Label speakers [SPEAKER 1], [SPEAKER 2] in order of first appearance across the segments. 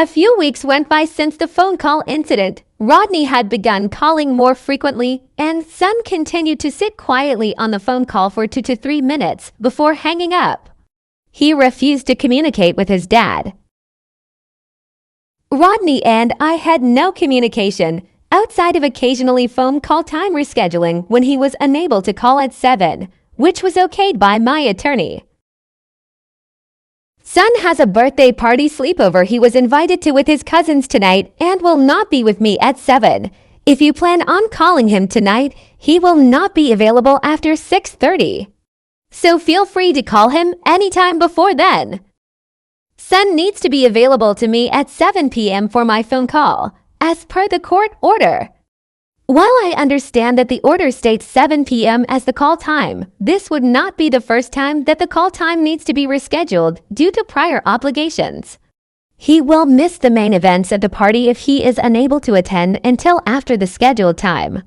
[SPEAKER 1] A few weeks went by since the phone call incident. Rodney had begun calling more frequently, and son continued to sit quietly on the phone call for 2 to 3 minutes before hanging up. He refused to communicate with his dad. Rodney and I had no communication, outside of occasionally phone call time rescheduling when he was unable to call at 7, which was okayed by my attorney. Son has a birthday party sleepover he was invited to with his cousins tonight and will not be with me at 7. If you plan on calling him tonight, he will not be available after 6:30. So feel free to call him anytime before then. Son needs to be available to me at 7 p.m. for my phone call, as per the court order. While I understand that the order states 7 p.m. as the call time, this would not be the first time that the call time needs to be rescheduled due to prior obligations. He will miss the main events of the party if he is unable to attend until after the scheduled time.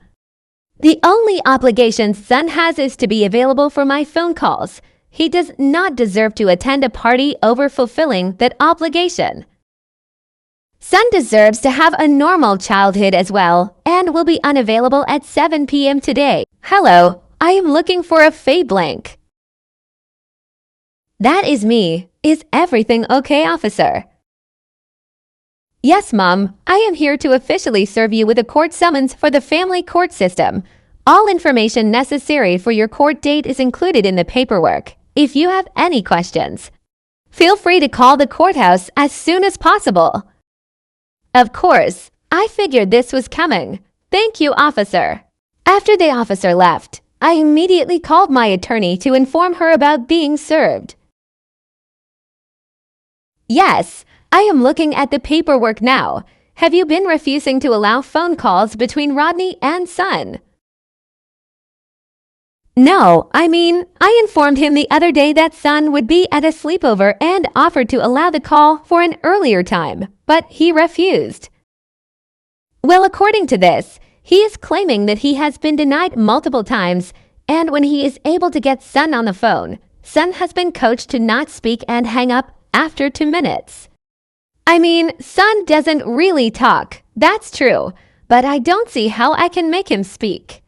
[SPEAKER 1] The only obligation Son has is to be available for my phone calls. He does not deserve to attend a party over fulfilling that obligation. Son deserves to have a normal childhood as well and will be unavailable at 7 p.m. today. Hello, I am looking for a Faye blank. That is me. Is everything okay, officer? Yes, Mom. I am here to officially serve you with a court summons for the family court system. All information necessary for your court date is included in the paperwork. If you have any questions, feel free to call the courthouse as soon as possible. Of course, I figured this was coming. Thank you, officer. After the officer left, I immediately called my attorney to inform her about being served. Yes, I am looking at the paperwork now. Have you been refusing to allow phone calls between Rodney and Son? No, I informed him the other day that Son would be at a sleepover and offered to allow the call for an earlier time, but he refused. Well, according to this, he is claiming that he has been denied multiple times, and when he is able to get Son on the phone, Son has been coached to not speak and hang up after 2 minutes. Son doesn't really talk, that's true, but I don't see how I can make him speak.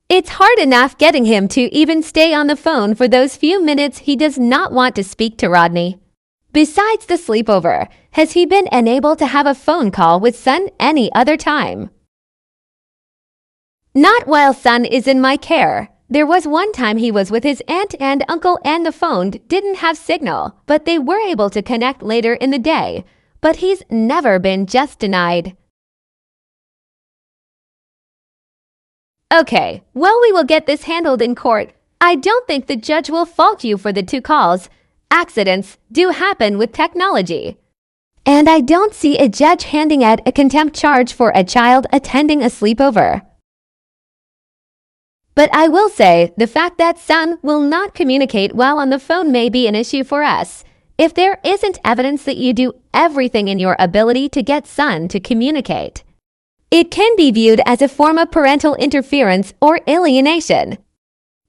[SPEAKER 1] It's hard enough getting him to even stay on the phone for those few minutes he does not want to speak to Rodney. Besides the sleepover, has he been unable to have a phone call with Son any other time? Not while Son is in my care. There was one time he was with his aunt and uncle and the phone didn't have signal, but they were able to connect later in the day. But he's never been just denied. Okay, well, we will get this handled in court. I don't think the judge will fault you for the 2 calls. Accidents do happen with technology. And I don't see a judge handing out a contempt charge for a child attending a sleepover. But I will say, the fact that Son will not communicate while on the phone may be an issue for us. If there isn't evidence that you do everything in your ability to get Son to communicate, it can be viewed as a form of parental interference or alienation.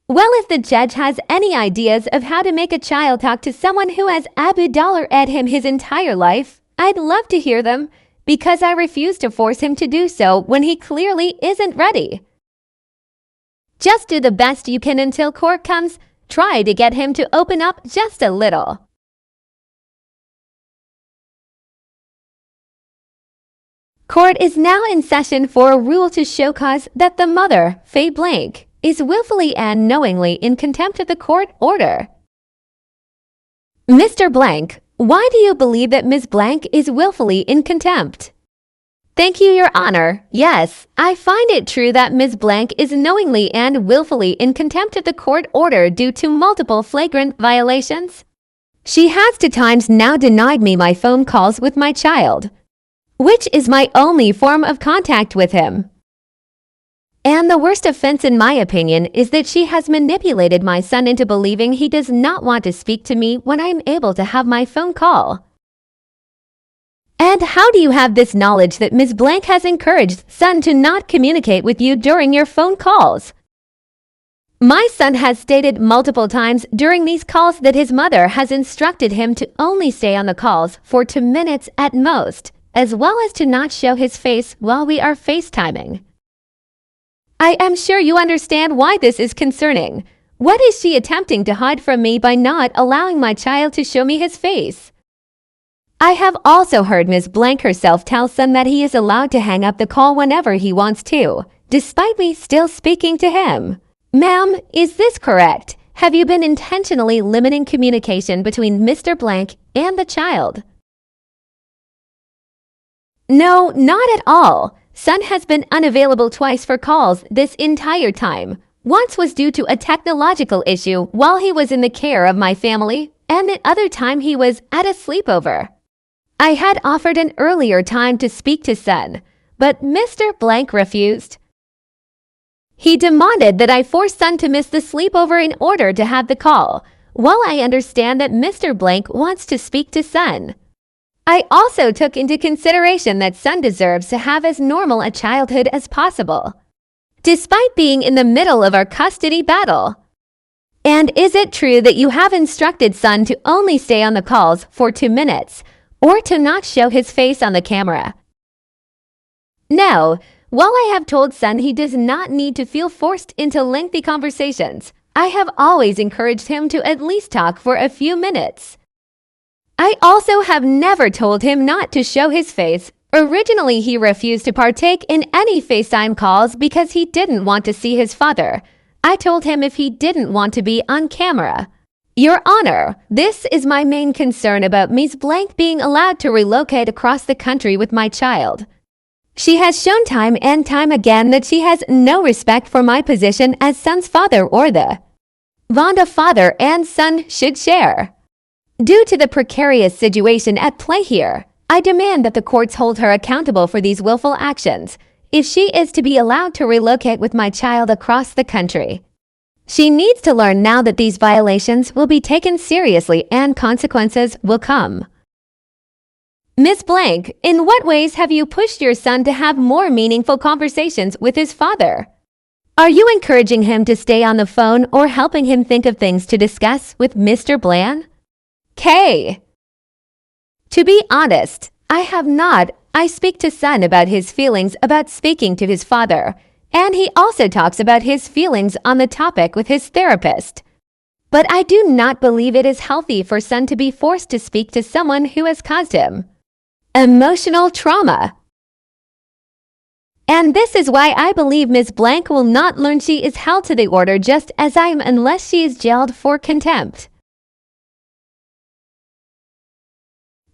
[SPEAKER 1] Well, if the judge has any ideas of how to make a child talk to someone who has Abu Dollar at him his entire life, I'd love to hear them, because I refuse to force him to do so when he clearly isn't ready. Just do the best you can until court comes. Try to get him to open up just a little. Court is now in session for a rule to show cause that the mother, Faye Blank, is willfully and knowingly in contempt of the court order. Mr. Blank, why do you believe that Ms. Blank is willfully in contempt? Thank you, Your Honor. Yes, I find it true that Ms. Blank is knowingly and willfully in contempt of the court order due to multiple flagrant violations. She has 2 times now denied me my phone calls with my child, which is my only form of contact with him. And the worst offense in my opinion is that she has manipulated my son into believing he does not want to speak to me when I am able to have my phone call. And how do you have this knowledge that Ms. Blank has encouraged Son to not communicate with you during your phone calls? My son has stated multiple times during these calls that his mother has instructed him to only stay on the calls for 2 minutes at most, as well as to not show his face while we are FaceTiming. I am sure you understand why this is concerning. What is she attempting to hide from me by not allowing my child to show me his face? I have also heard Ms. Blank herself tell Son that he is allowed to hang up the call whenever he wants to, despite me still speaking to him. Ma'am, is this correct? Have you been intentionally limiting communication between Mr. Blank and the child? No, not at all. Son has been unavailable twice for calls this entire time. Once was due to a technological issue while he was in the care of my family, and the other time he was at a sleepover. I had offered an earlier time to speak to Son, but Mr. Blank refused. He demanded that I force Son to miss the sleepover in order to have the call, while I understand that Mr. Blank wants to speak to Son. I also took into consideration that Son deserves to have as normal a childhood as possible, despite being in the middle of our custody battle. And is it true that you have instructed Son to only stay on the calls for 2 minutes, or to not show his face on the camera? No, while I have told Son he does not need to feel forced into lengthy conversations, I have always encouraged him to at least talk for a few minutes. I also have never told him not to show his face. Originally, he refused to partake in any FaceTime calls because he didn't want to see his father. I told him if he didn't want to be on camera. Your Honor, this is my main concern about Ms. Blank being allowed to relocate across the country with my child. She has shown time and time again that she has no respect for my position as Son's father or the bond of father and son should share. Due to the precarious situation at play here, I demand that the courts hold her accountable for these willful actions if she is to be allowed to relocate with my child across the country. She needs to learn now that these violations will be taken seriously and consequences will come. Ms. Blank, in what ways have you pushed your son to have more meaningful conversations with his father? Are you encouraging him to stay on the phone or helping him think of things to discuss with Mr. Bland? K. To be honest, I have not. I speak to Son about his feelings about speaking to his father, and he also talks about his feelings on the topic with his therapist. But I do not believe it is healthy for Son to be forced to speak to someone who has caused him emotional trauma. And this is why I believe Ms. Blank will not learn she is held to the order just as I am unless she is jailed for contempt.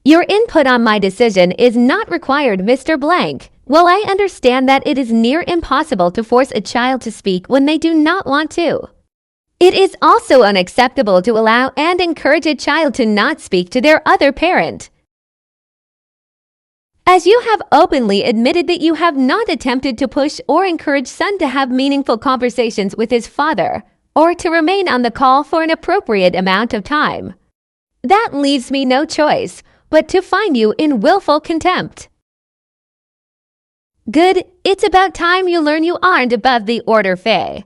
[SPEAKER 1] Your input on my decision is not required, Mr. Blank. While I understand that it is near impossible to force a child to speak when they do not want to, it is also unacceptable to allow and encourage a child to not speak to their other parent. As you have openly admitted that you have not attempted to push or encourage Son to have meaningful conversations with his father, or to remain on the call for an appropriate amount of time, that leaves me no choice but to find you in willful contempt. Good, it's about time you learn you aren't above the order, Faye.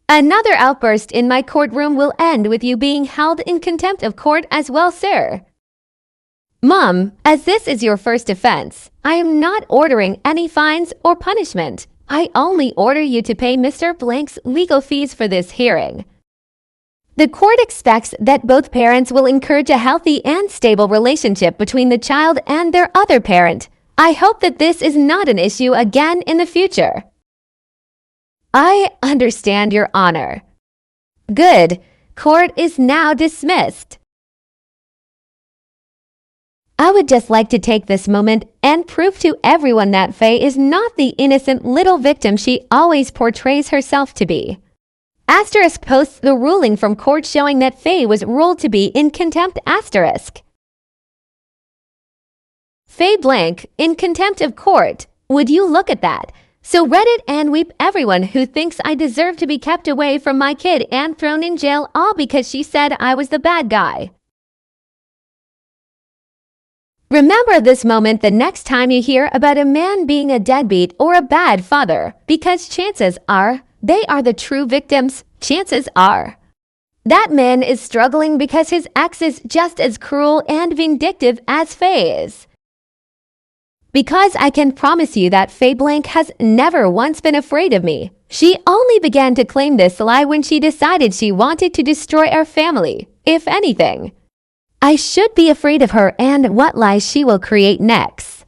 [SPEAKER 1] Another outburst in my courtroom will end with you being held in contempt of court as well, sir. Mom, as this is your first offense, I am not ordering any fines or punishment. I only order you to pay Mr. Blank's legal fees for this hearing. The court expects that both parents will encourage a healthy and stable relationship between the child and their other parent. I hope that this is not an issue again in the future. I understand, Your Honor. Good. Court is now dismissed. I would just like to take this moment and prove to everyone that Faye is not the innocent little victim she always portrays herself to be. Asterisk posts the ruling from court showing that Faye was ruled to be in contempt asterisk. Faye Blank, in contempt of court. Would you look at that? So Reddit and weep everyone who thinks I deserve to be kept away from my kid and thrown in jail all because she said I was the bad guy. Remember this moment the next time you hear about a man being a deadbeat or a bad father, because chances are they are the true victims. Chances are that man is struggling because his ex is just as cruel and vindictive as Faye is. Because I can promise you that Faye Blank has never once been afraid of me. She only began to claim this lie when she decided she wanted to destroy our family, if anything. I should be afraid of her and what lies she will create next.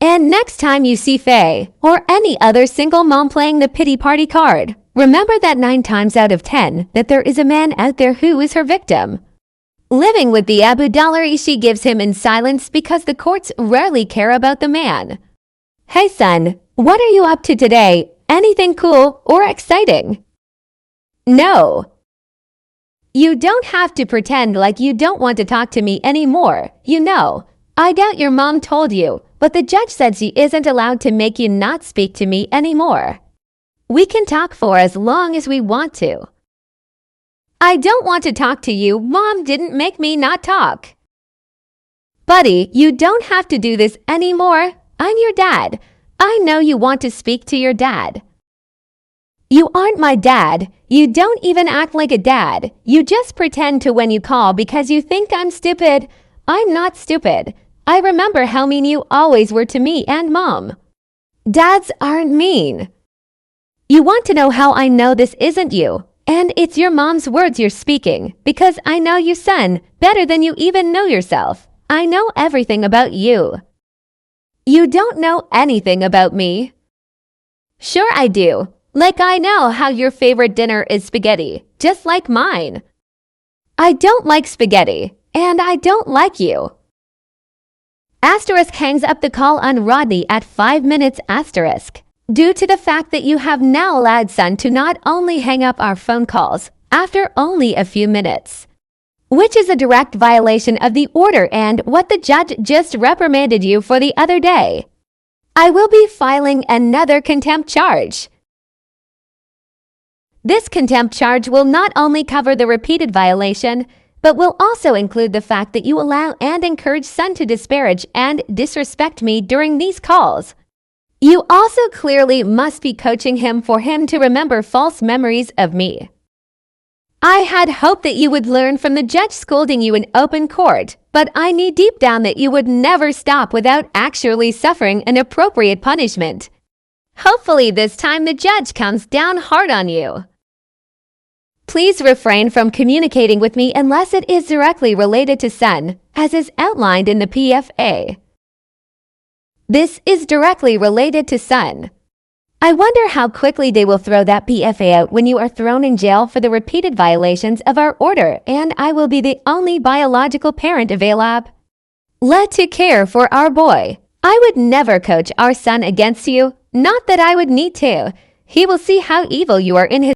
[SPEAKER 1] And next time you see Faye, or any other single mom playing the pity party card, remember that 9 times out of 10 that there is a man out there who is her victim. Living with the Abu Dhabi she gives him in silence because the courts rarely care about the man. Hey son, what are you up to today? Anything cool or exciting? No. You don't have to pretend like you don't want to talk to me anymore, you know. I doubt your mom told you, but the judge said she isn't allowed to make you not speak to me anymore. We can talk for as long as we want to. I don't want to talk to you. Mom didn't make me not talk. Buddy, you don't have to do this anymore. I'm your dad. I know you want to speak to your dad. You aren't my dad. You don't even act like a dad. You just pretend to when you call because you think I'm stupid. I'm not stupid. I remember how mean you always were to me and Mom. Dads aren't mean. You want to know how I know this isn't you, and it's your mom's words you're speaking, because I know you, son, better than you even know yourself. I know everything about you. You don't know anything about me. Sure I do. Like I know how your favorite dinner is spaghetti, just like mine. I don't like spaghetti, and I don't like you. Asterisk hangs up the call on Rodney at 5 minutes asterisk. Due to the fact that you have now allowed son to not only hang up our phone calls after only a few minutes, which is a direct violation of the order and what the judge just reprimanded you for the other day. I will be filing another contempt charge. This contempt charge will not only cover the repeated violation, but will also include the fact that you allow and encourage son to disparage and disrespect me during these calls. You also clearly must be coaching him for him to remember false memories of me. I had hoped that you would learn from the judge scolding you in open court, but I knew deep down that you would never stop without actually suffering an appropriate punishment. Hopefully this time the judge comes down hard on you. Please refrain from communicating with me unless it is directly related to son, as is outlined in the PFA. This is directly related to son. I wonder how quickly they will throw that PFA out when you are thrown in jail for the repeated violations of our order, and I will be the only biological parent available. Let to care for our boy. I would never coach our son against you, not that I would need to. He will see how evil you are in his